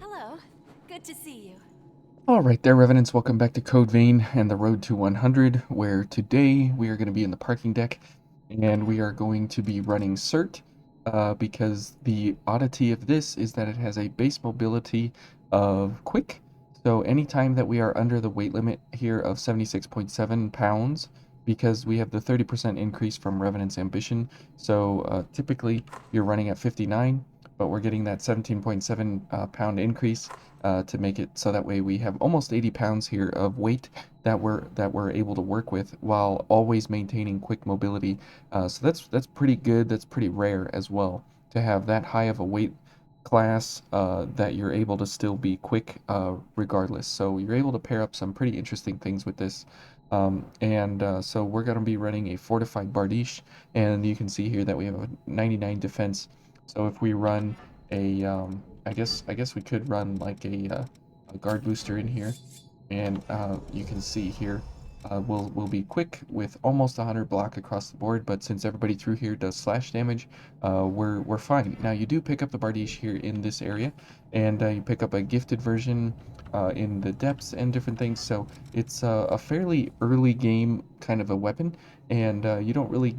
Hello. Good to see you. Alright there, Revenants, welcome back to Code Vein and the Road to 100, where today we are going to be in the parking deck, and we are going to be running CERT, because the oddity of this is that it has a base mobility of quick, so anytime that we are under the weight limit here of 76.7 pounds, because we have the 30% increase from Revenant's Ambition, so typically you're running at 59, but we're getting that 17.7 pound increase to make it so that way we have almost 80 pounds here of weight that we're able to work with while always maintaining quick mobility. So that's pretty good. That's pretty rare as well to have that high of a weight class that you're able to still be quick regardless. So you're able to pair up some pretty interesting things with this. So we're going to be running a fortified Bardiche, and you can see here that we have a 99 defense. So if we run I guess we could run like a guard booster in here, and you can see here we'll be quick with almost 100 block across the board. But since everybody through here does slash damage, we're fine. Now you do pick up the Bardiche here in this area, and you pick up a gifted version in the depths and different things. So it's a fairly early game kind of a weapon, and you don't really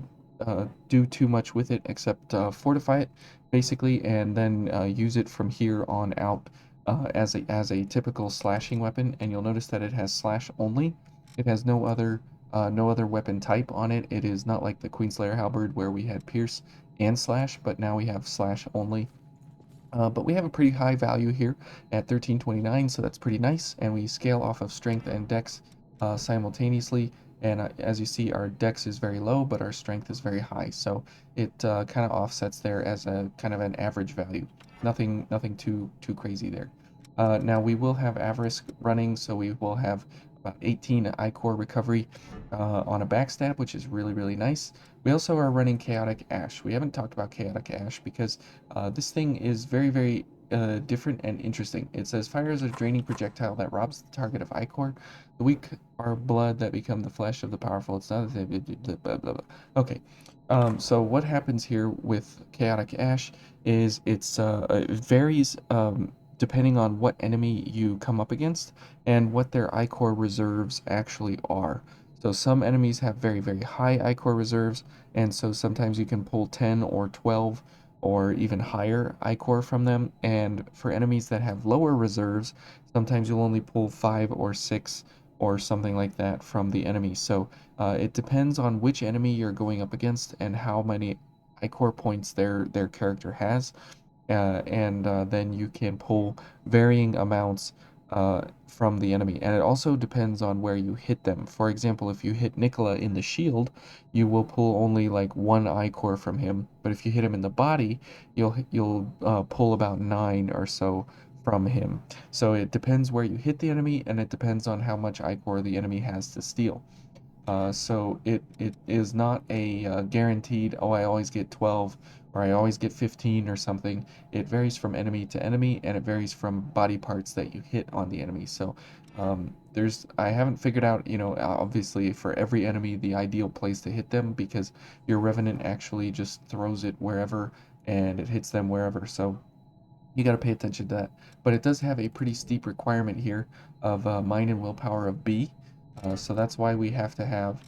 do too much with it except fortify it basically, and then use it from here on out as a typical slashing weapon. And you'll notice that it has slash only. It has no other weapon type on it. It is not like the Queenslayer halberd where we had pierce and slash, but now we have slash only. But we have a pretty high value here at 1329, so that's pretty nice. And we scale off of strength and dex simultaneously. And as you see, our dex is very low, but our strength is very high. So it kind of offsets there as a kind of an average value. Nothing too crazy there. Now we will have Avarice running, so we will have about 18 I-Core recovery on a backstab, which is really nice. We also are running Chaotic Ash. We haven't talked about Chaotic Ash because this thing is very different and interesting. It says fires a draining projectile that robs the target of I-Core. The weak are blood that become the flesh of the powerful. It's not a blah, blah, blah. Okay. So what happens here with Chaotic Ash is it varies depending on what enemy you come up against and what their I-Core reserves actually are. So some enemies have very high I-Core reserves, and so sometimes you can pull 10 or 12 or even higher I-Core from them. And for enemies that have lower reserves, sometimes you'll only pull 5 or 6 or something like that from the enemy. So it depends on which enemy you're going up against and how many I-Core points their character has. Then you can pull varying amounts from the enemy. And it also depends on where you hit them. For example, if you hit Nicola in the shield, you will pull only like one I-Core from him. But if you hit him in the body, you'll pull about 9 or so from him. So it depends where you hit the enemy, and it depends on how much I-Core the enemy has to steal. So it is not a guaranteed, oh, I always get 12 or I always get 15 or something. It varies from enemy to enemy, and it varies from body parts that you hit on the enemy. So I haven't figured out, obviously for every enemy the ideal place to hit them, because your Revenant actually just throws it wherever and it hits them wherever. So you got to pay attention to that. But it does have a pretty steep requirement here of mind and willpower of B. So that's why we have to have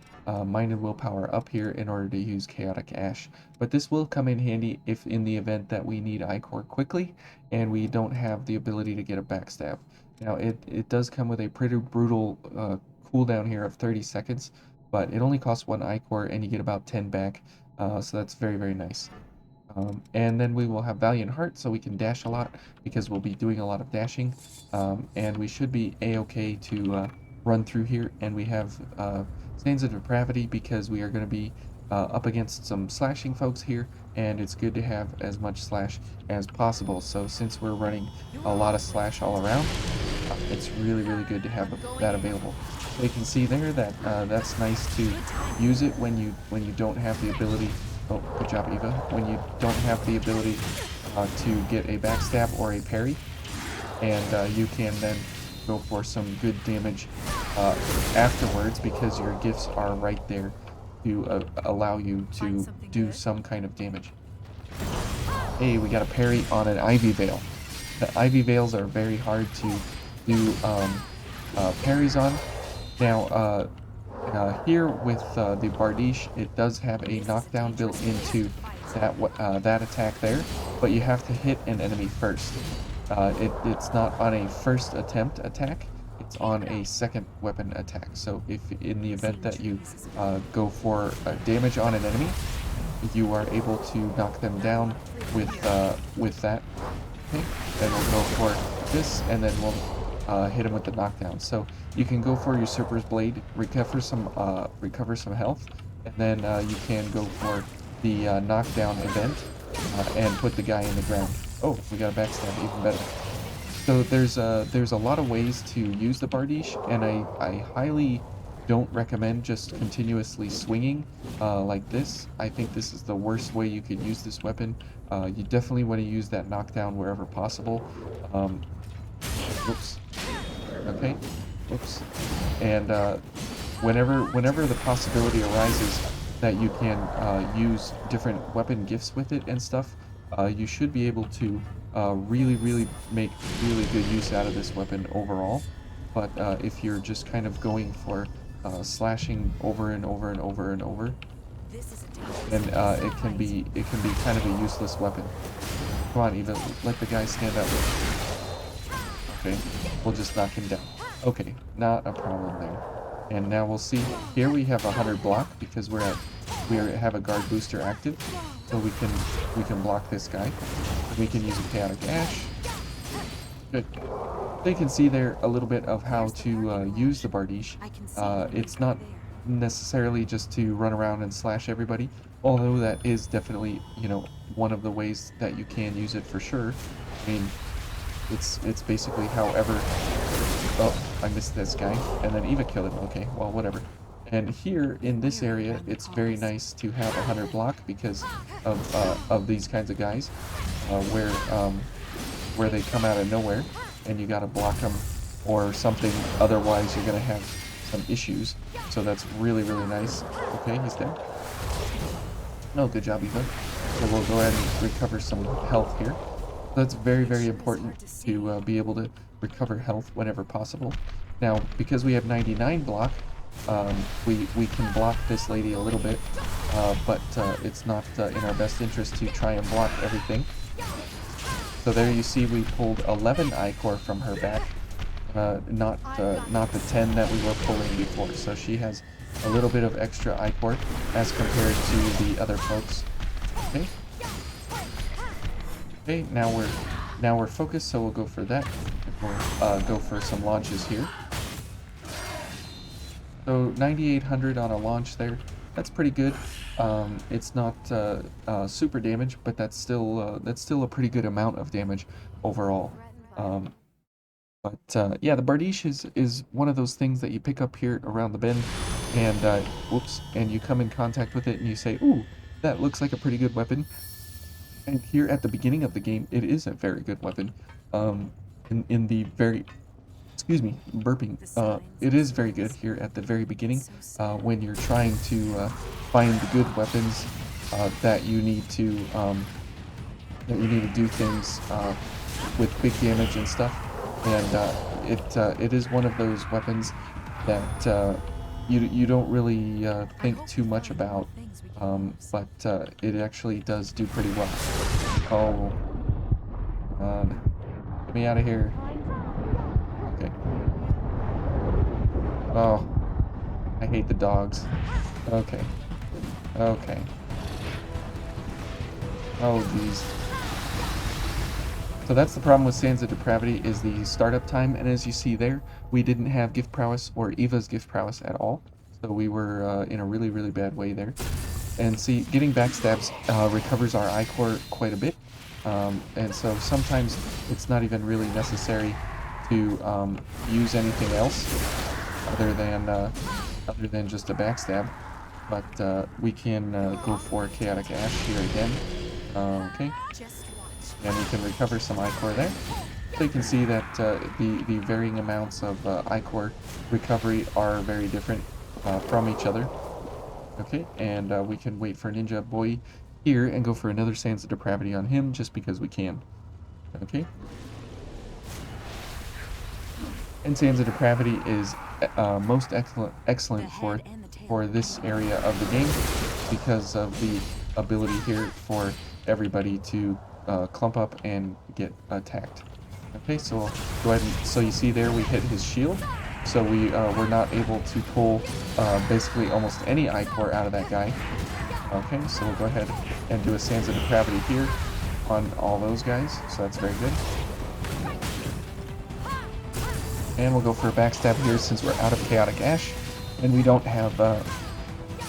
mind and willpower up here in order to use Chaotic Ash. But this will come in handy if in the event that we need I-Core quickly and we don't have the ability to get a backstab. Now it does come with a pretty brutal cooldown here of 30 seconds, but it only costs 1 I-Core and you get about 10 back. So that's very nice. And then we will have Valiant Heart, so we can dash a lot because we'll be doing a lot of dashing. And we should be a-okay to run through here. And we have Stains of Depravity because we are going to be up against some slashing folks here, and it's good to have as much slash as possible. So since we're running a lot of slash all around, it's really good to have that available. So you can see there that that's nice to use it when you don't have the ability. Oh, good job, Eva. When you don't have the ability to get a backstab or a parry, and you can then go for some good damage afterwards because your gifts are right there to allow you to do some kind of damage. Hey, we got a parry on an Ivy Veil. The Ivy Veils are very hard to do parries on. Now, here with the Bardiche, it does have a knockdown built into that attack there, but you have to hit an enemy first. It's not on a first attempt attack, it's on a second weapon attack. So if in the event that you go for damage on an enemy, you are able to knock them down with that. Okay, then we'll go for this, and then we'll hit him with the knockdown. So you can go for Usurper's Blade, recover some health, and then you can go for the knockdown event and put the guy in the ground. Oh, we got a backstab, even better. So there's a lot of ways to use the Bardiche, and I highly don't recommend just continuously swinging like this. I think this is the worst way you could use this weapon. You definitely want to use that knockdown wherever possible. Whoops. Okay. Whoops. And whenever the possibility arises that you can use different weapon gifts with it and stuff, you should be able to really make really good use out of this weapon overall. But if you're just kind of going for slashing over and over and over and over, then it can be kind of a useless weapon. Come on, Eva, let the guy stand up. Okay, we'll just knock him down. Okay, not a problem there. And now we'll see. Here we have 100 block because we have a guard booster active, so we can block this guy. We can use a chaotic ash. Good. They can see there a little bit of how to use the Bardiche. It's not necessarily just to run around and slash everybody, although that is definitely, you know, one of the ways that you can use it for sure. I mean, it's basically however. Oh, I missed this guy, and then Eva killed him. Okay, well, whatever. And here in this area, it's very nice to have 100 block because of these kinds of guys, where they come out of nowhere, and you gotta block them or something. Otherwise, you're gonna have some issues. So that's really nice. Okay, he's dead. Oh, good job, Eva. So we'll go ahead and recover some health here. That's very important to be able to recover health whenever possible. Now, because we have 99 block, we can block this lady a little bit, but it's not in our best interest to try and block everything. So there you see we pulled 11 Ichor from her back, not the 10 that we were pulling before. So she has a little bit of extra Ichor as compared to the other folks. Okay. Okay, now we're focused, so we'll go for that. We'll go for some launches here. So 9,800 on a launch there. That's pretty good. It's not super damage, but that's still a pretty good amount of damage overall. But yeah, the Bardiche is one of those things that you pick up here around the bend, and whoops, and you come in contact with it, and you say, "Ooh, that looks like a pretty good weapon." And here at the beginning of the game, it is a very good weapon. In the very, excuse me, burping. It is very good here at the very beginning when you're trying to find the good weapons that you need to do things with big damage and stuff. And it is one of those weapons that you don't really think too much about, but it actually does do pretty well. Oh, get me out of here. Okay. Oh, I hate the dogs. Okay. Okay. Oh, jeez. So that's the problem with Sands of Depravity, is the startup time, and as you see there, we didn't have Gift Prowess or Eva's Gift Prowess at all, so we were in a really bad way there. And see, getting backstabs recovers our Ichor quite a bit, and so sometimes it's not even really necessary to use anything else other than just a backstab, but we can go for Chaotic Ash here again. Okay. And we can recover some Ichor there. So you can see that the varying amounts of Ichor recovery are very different from each other. Okay, and we can wait for Ninja Boy here and go for another Sands of Depravity on him just because we can. Okay, And Sands of Depravity is most excellent The head and the tail. for this area of the game because of the ability here for everybody to clump up and get attacked. Okay, so we'll go ahead and so you see there we hit his shield, so we were not able to pull basically almost any I-core out of that guy. Okay, so we'll go ahead and do a Sands of Depravity here on all those guys, so that's very good. And we'll go for a backstab here since we're out of Chaotic Ash, and we don't have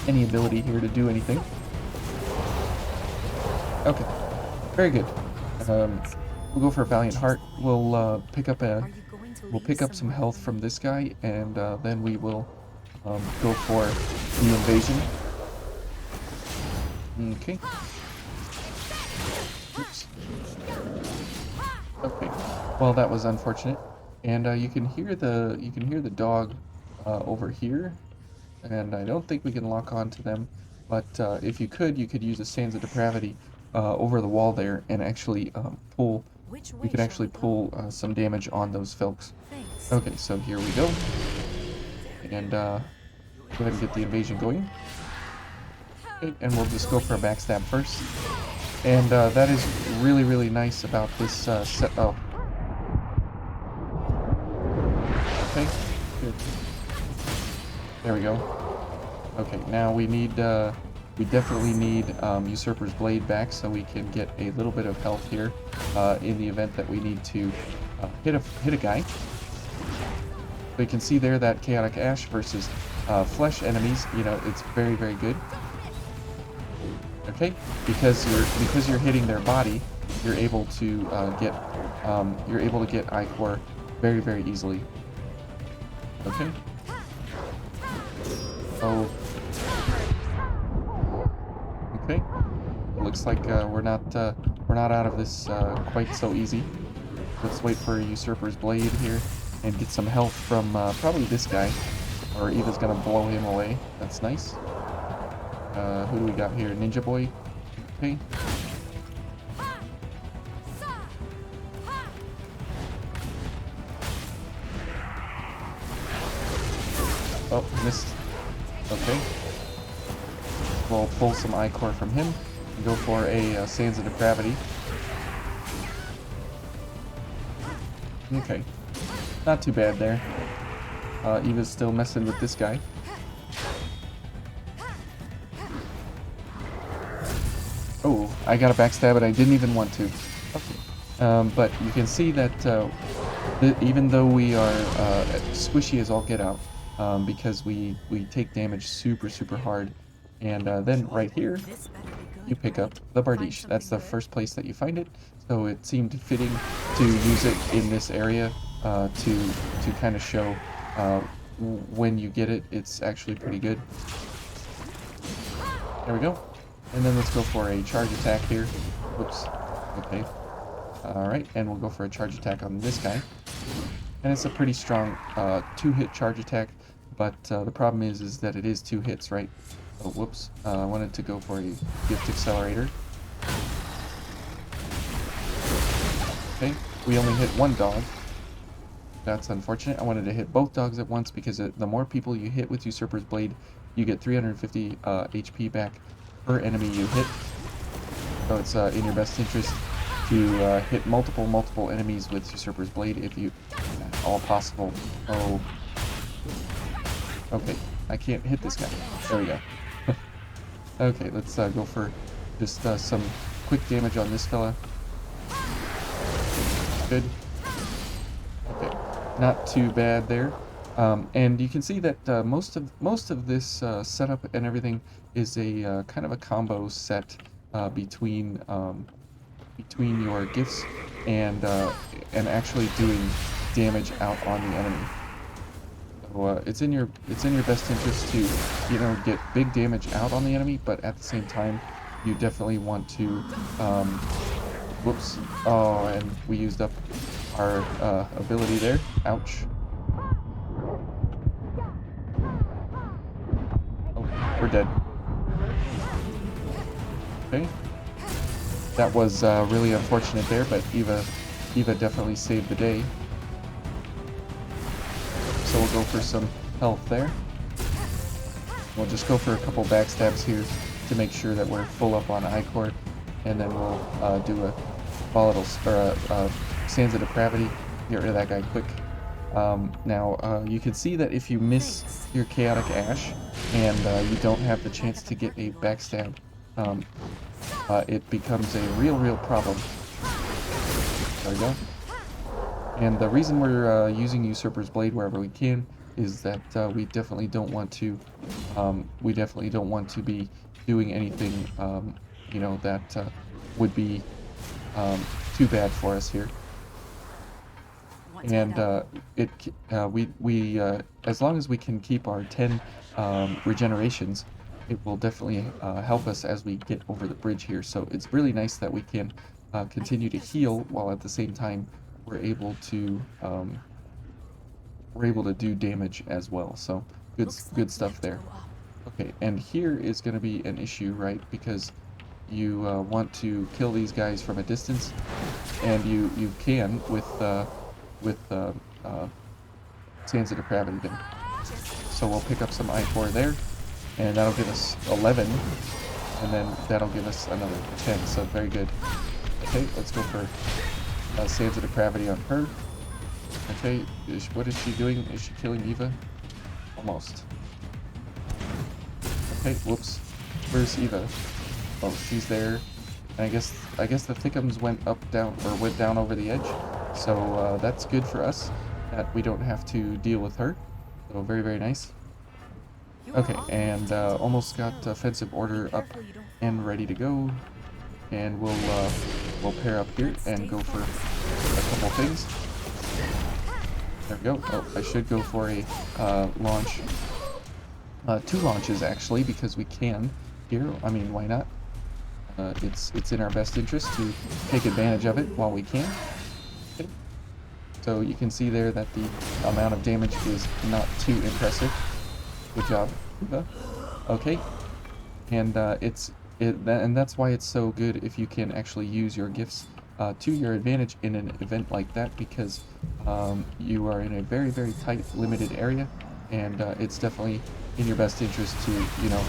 any ability here to do anything. Okay, very good. We'll go for a Valiant Heart. We'll pick up some health from this guy, and then we will go for the invasion. Okay. Oops. Okay. Well, that was unfortunate. And you can hear the dog over here, and I don't think we can lock on to them. But if you could use a Sands of Depravity over the wall there and actually pull. You can actually pull some damage on those folks. Thanks. Okay, so here we go, and go ahead and get the invasion going. Okay, and we'll just go for a backstab first. And that is really nice about this set. Oh. Okay, good. There we go. Okay, now we definitely need Usurper's Blade back so we can get a little bit of health here in the event that we need to hit a guy. So you can see there that Chaotic Ash versus flesh enemies, you know, it's very good. Okay, because you're hitting their body, you're able to get I-core very easily. Okay. Oh. Okay. Looks like we're not out of this quite so easy. Let's wait for Usurper's Blade here and get some health from probably this guy, or Eva's gonna blow him away. That's nice. Who do we got here? Ninja Boy. Okay. Oh, missed. Okay. We'll pull some I-core from him and go for a Sands of Depravity. Okay. Not too bad there. Eva's still messing with this guy. Oh, I got a backstab and I didn't even want to. Okay. But you can see that even though we are squishy as all get out, because we take damage super hard, and then right here you pick up the Bardiche. That's the first place that you find it, so it seemed fitting to use it in this area to kind of show when you get it, it's actually pretty good. There we go. And then let's go for a charge attack here. Whoops. Okay. Alright, and we'll go for a charge attack on this guy. And it's a pretty strong 2-hit charge attack, but the problem is that it is 2 hits, right? Oh, whoops. I wanted to go for a gift accelerator. Okay, we only hit one dog. That's unfortunate. I wanted to hit both dogs at once because the more people you hit with Usurper's Blade, you get 350 HP back per enemy you hit. So it's in your best interest to hit multiple enemies with Usurper's Blade if you all possible. Oh. Okay, I can't hit this guy. There we go. Okay, let's go for just some quick damage on this fella. Good. Okay, not too bad there. And you can see that most of this setup and everything is a kind of a combo set between your gifts and actually doing damage out on the enemy. So it's in your best interest to get big damage out on the enemy, but at the same time you definitely want to whoops. Oh, and we used up our ability there. Ouch. Oh, we're dead. Okay. That was really unfortunate there, but Eva definitely saved the day. so we'll go for some health there. We'll just go for a couple backstabs here to make sure that we're full up on Ichor, and then we'll do a volatile or Sands of Depravity. Get rid of that guy quick. Now you can see that if you miss your Chaotic Ash and you don't have the chance to get a backstab, it becomes a real problem. There we go. And the reason we're using Usurper's Blade wherever we can is that we definitely don't want to be doing anything you know, that would be too bad for us here. And we as long as we can keep our 10 regenerations, it will definitely help us as we get over the bridge here. So it's really nice that we can continue to heal while at the same time we're able to do damage as well. So good stuff there. Okay, and here is going to be an issue, right? Because you want to kill these guys from a distance, and you can with Sands of Depravity then. So we'll pick up some I4 there, and that'll give us 11, and then that'll give us another 10, so very good. Okay, let's go for Sands of Depravity on her. Okay, what is she doing? Is she killing Eva? Almost. Okay, whoops. Where's Eva? Oh, she's there. And I guess the Thickums went down over the edge. So that's good for us, that we don't have to deal with her. So very nice. Okay, and almost got Offensive Order up and ready to go. And we'll pair up here and go for a couple things. There we go. Oh, I should go for a launch. 2 launches actually, because we can here. I mean, why not? It's in our best interest to take advantage of it while we can. Okay. So you can see there that the amount of damage is not too impressive. Good job, Eva. Okay, and that's why it's so good if you can actually use your gifts to your advantage in an event like that, because you are in a very tight, limited area, and it's definitely in your best interest to, you know,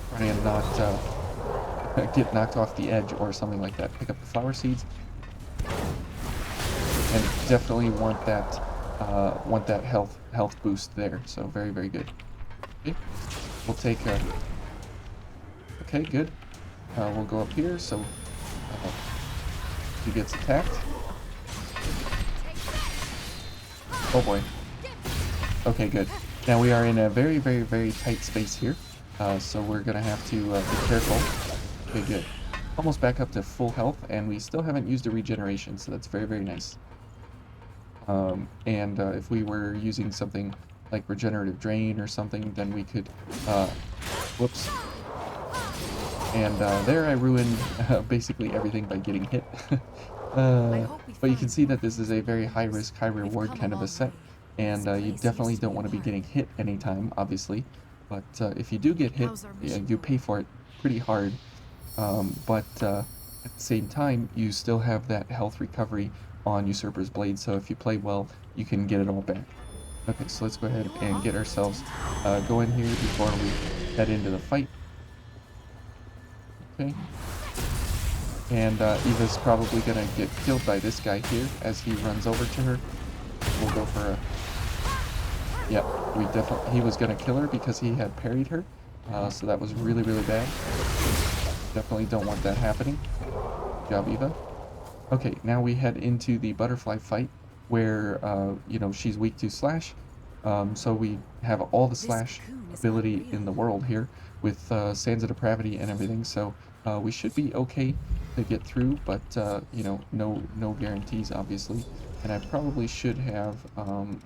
try and not get knocked off the edge or something like that. Pick up the flower seeds, and definitely want that health boost there. So very good. Okay, we'll take okay, good. We'll go up here, so he gets attacked. Oh boy. Okay, good. Now we are in a very tight space here, so we're gonna have to be careful. Okay, good. Almost back up to full health, and we still haven't used a regeneration, so that's very nice. And if we were using something like Regenerative Drain or something, then we could, whoops. And there I ruined basically everything by getting hit. But you can see that this is a very high risk, high reward kind of a set, and you definitely don't want to be getting hit anytime, obviously. But if you do get hit, you pay for it pretty hard. But at the same time, you still have that health recovery on Usurper's Blade, so if you play well, you can get it all back. Okay, so let's go ahead and get ourselves going here before we head into the fight. Okay. And Eva's probably gonna get killed by this guy here as he runs over to her. We'll go for a... Yep, he was gonna kill her because he had parried her. So that was really bad. Definitely don't want that happening. Good job, Eva. Okay, now we head into the butterfly fight where, you know, she's weak to slash. So we have all the slash ability in the world here with Sands of Depravity and everything. So we should be okay to get through, but, you know, no guarantees, obviously. And I probably should have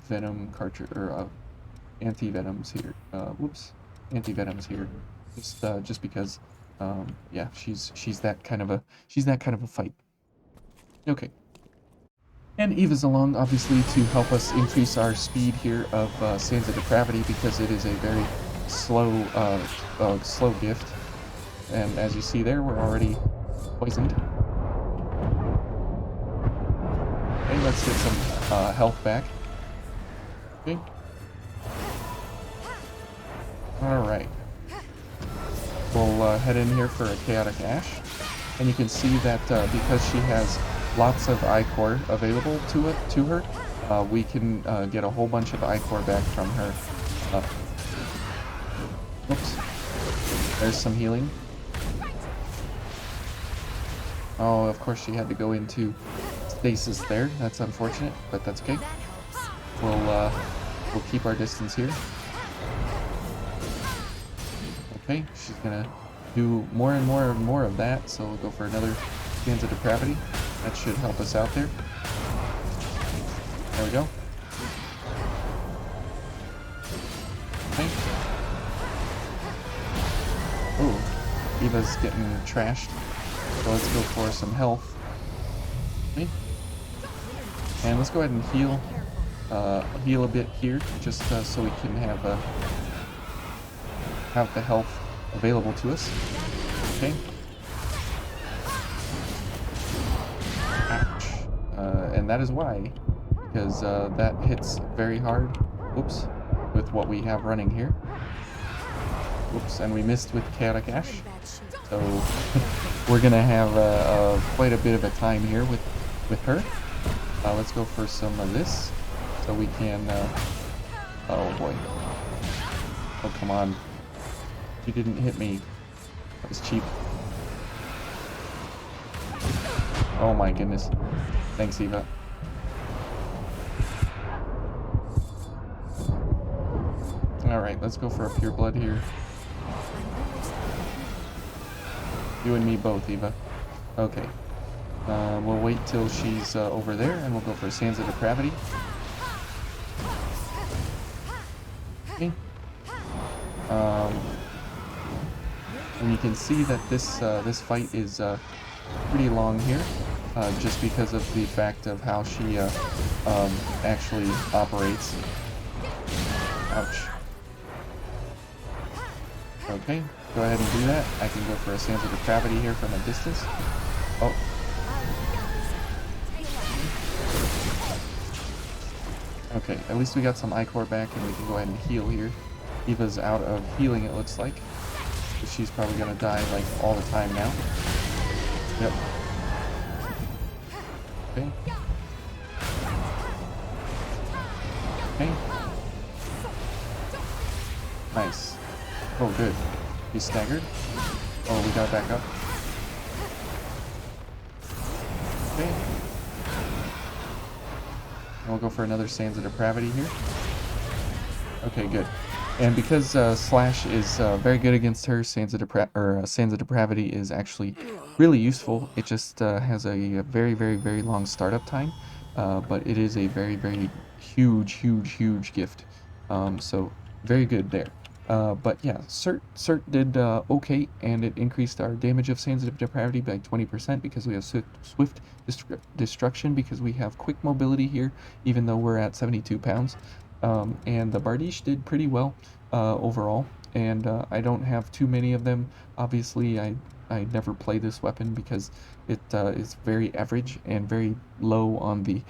venom cartridge or anti-venoms here. Whoops, anti-venoms here. Just because, yeah, she's that kind of a fight. Okay. And Eva's along, obviously, to help us increase our speed here of Sands of Depravity, because it is a very slow gift. And as you see there, we're already poisoned. Okay, let's get some health back. Okay. Alright. We'll head in here for a Chaotic Ash. And you can see that because she has lots of I-Core available to her, we can get a whole bunch of I-Core back from her. Oops. There's some healing. Oh, of course she had to go into stasis there. That's unfortunate, but that's okay. We'll keep our distance here. Okay, she's gonna do more and more and more of that, so we'll go for another Hands of Depravity. That should help us out there. There we go. Okay. Ooh, Eva's getting trashed. So let's go for some health. Okay. And let's go ahead and heal a bit here, just so we can have the health available to us. Okay. Ouch. And that is why, because that hits very hard. Oops. With what we have running here. Oops, and we missed with Chaotic Ash. So we're gonna have quite a bit of a time here with her. Let's go for some of this, so we can. Oh boy! Oh come on! She didn't hit me. That was cheap. Oh my goodness! Thanks, Eva. All right, let's go for a Pure Blood here. You and me both, Eva. Okay. We'll wait till she's over there, and we'll go for Sands of Depravity. Okay. And you can see that this fight is pretty long here, just because of the fact of how she actually operates. Ouch. Okay, go ahead and do that. I can go for a Sands of Depravity here from a distance. Oh. Okay, at least we got some I-Core back and we can go ahead and heal here. Eva's out of healing, it looks like. So she's probably gonna die like all the time now. Yep. Okay. Okay. Nice. Oh, good. He's staggered. Oh, we got back up. Okay. And we'll go for another Sands of Depravity here. Okay, good. And because Slash is very good against her, Sands of Depravity is actually really useful. It just has a very, very, very long startup time, but it is a very, very huge gift. So very good there. But yeah, Cert did okay, and it increased our damage of Sands of Depravity by 20% because we have Swift Destruction, because we have quick mobility here, even though we're at 72 pounds. And the Bardiche did pretty well overall, and I don't have too many of them. Obviously, I never play this weapon because it is very average and very low on the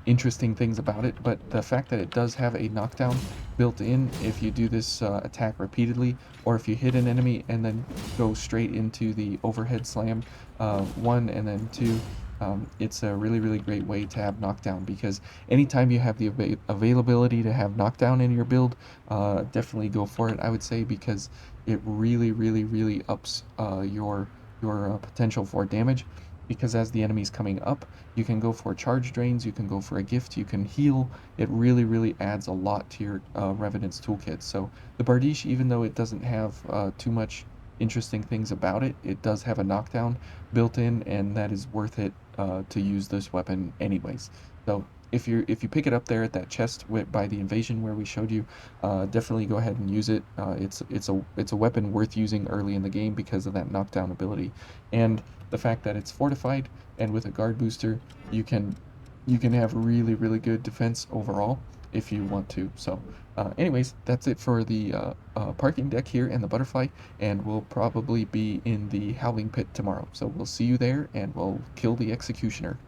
interesting things about it, but the fact that it does have a knockdown built in if you do this attack repeatedly, or if you hit an enemy and then go straight into the overhead slam, 1 and then 2, it's a really great way to have knockdown, because anytime you have the availability to have knockdown in your build, definitely go for it, I would say, because it really ups your potential for damage. Because as the enemy's coming up, you can go for charge drains, you can go for a gift, you can heal. It really adds a lot to your Revenants toolkit. So the Bardiche, even though it doesn't have too much interesting things about it, it does have a knockdown built in, and that is worth it to use this weapon anyways. So if you pick it up there at that chest by the invasion where we showed you, definitely go ahead and use it. It's a weapon worth using early in the game because of that knockdown ability, and the fact that it's fortified, and with a guard booster, you can have really good defense overall if you want to. So anyways, that's it for the parking deck here and the butterfly, and we'll probably be in the Howling Pit tomorrow. So we'll see you there, and we'll kill the Executioner.